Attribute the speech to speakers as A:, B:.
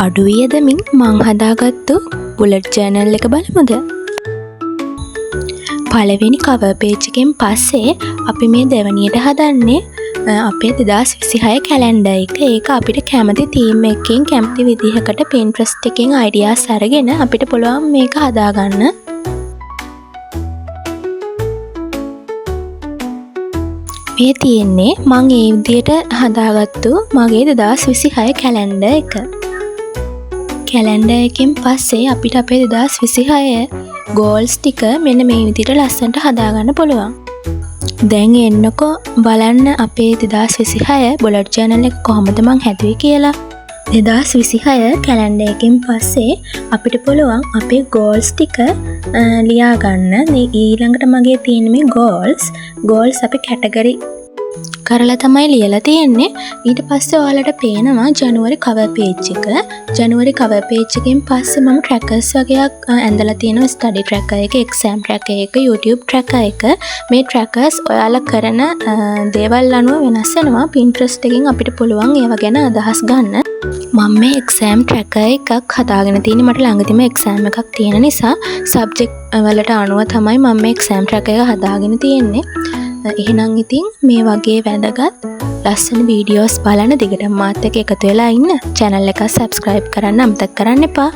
A: අඩු වියදමින් මං හදාගත්තු bullet journal එක බලමුද? පළවෙනි කවර් පේජ් එකෙන් පස්සේ අපි මේ දෙවනියට හදන්නේ අපේ 2026 කැලෙන්ඩර් එක. ඒක අපිට කැමති තීම් එකකින් කැමති විදිහකට Pinterest එකෙන් අයිඩියාස් අරගෙන අපිට පුළුවන් මේක හදාගන්න. මේ තියෙන්නේ මං ඒ විදිහට හදාගත්තු මගේ 2026 කැලෙන්ඩර් එක. කැලෙන්ඩර් එකෙන් පස්සේ අපිට අපේ 2026 ගෝල්ස් ටික මෙන්න මේ විදිහට ලස්සනට හදාගන්න පුළුවන්. දැන් එන්නකෝ බලන්න අපේ 2026 බුලට් ජර්නල් එක කොහොමද මං හැදුවේ කියලා. 2026 කැලෙන්ඩර් එකෙන් පස්සේ අපිට පුළුවන් අපේ ගෝල්ස් ටික ලියා ගන්න. ඊළඟට මගේ තියෙන මේ ගෝල්ස් අපි කැටගරි කරලා තමයි ලියලා තියෙන්නේ. ඊට පස්සේ ඔයාලට පේනවා ජනුවරි කවර් පේජ් එක. ජනුවරි කවර් පේජ් එකෙන් පස්සේ මම ට්‍රැකර්ස් වගේක් ඇඳලා තියෙනවා. ස්ටඩි ට්‍රැකර් එක, එක්සෑම් ට්‍රැකර් එක, YouTube ට්‍රැකර් එක. මේ ට්‍රැකර්ස් ඔයාලා කරන දේවල් අනුව වෙනස් වෙනවා. Pinterest එකෙන් අපිට පුළුවන් ඒව ගැන අදහස් ගන්න. මම මේ එක්සෑම් ට්‍රැකර් එකක් හදාගෙන තියෙන්නේ. මට ළඟදිම එක්සෑම් එකක් තියෙන නිසා සබ්ජෙක්ට් වලට අනුව තමයි මම මේ එක්සෑම් ට්‍රැකර් එක හදාගෙන තියෙන්නේ. එහෙනම් ඉතින් මේ වගේ වැදගත් ලස්සන වීඩියෝස් බලන දිගටම මාත් එක්ක එකතු වෙලා ඉන්න. channel එක subscribe කරන්න අමතක කරන්න එපා.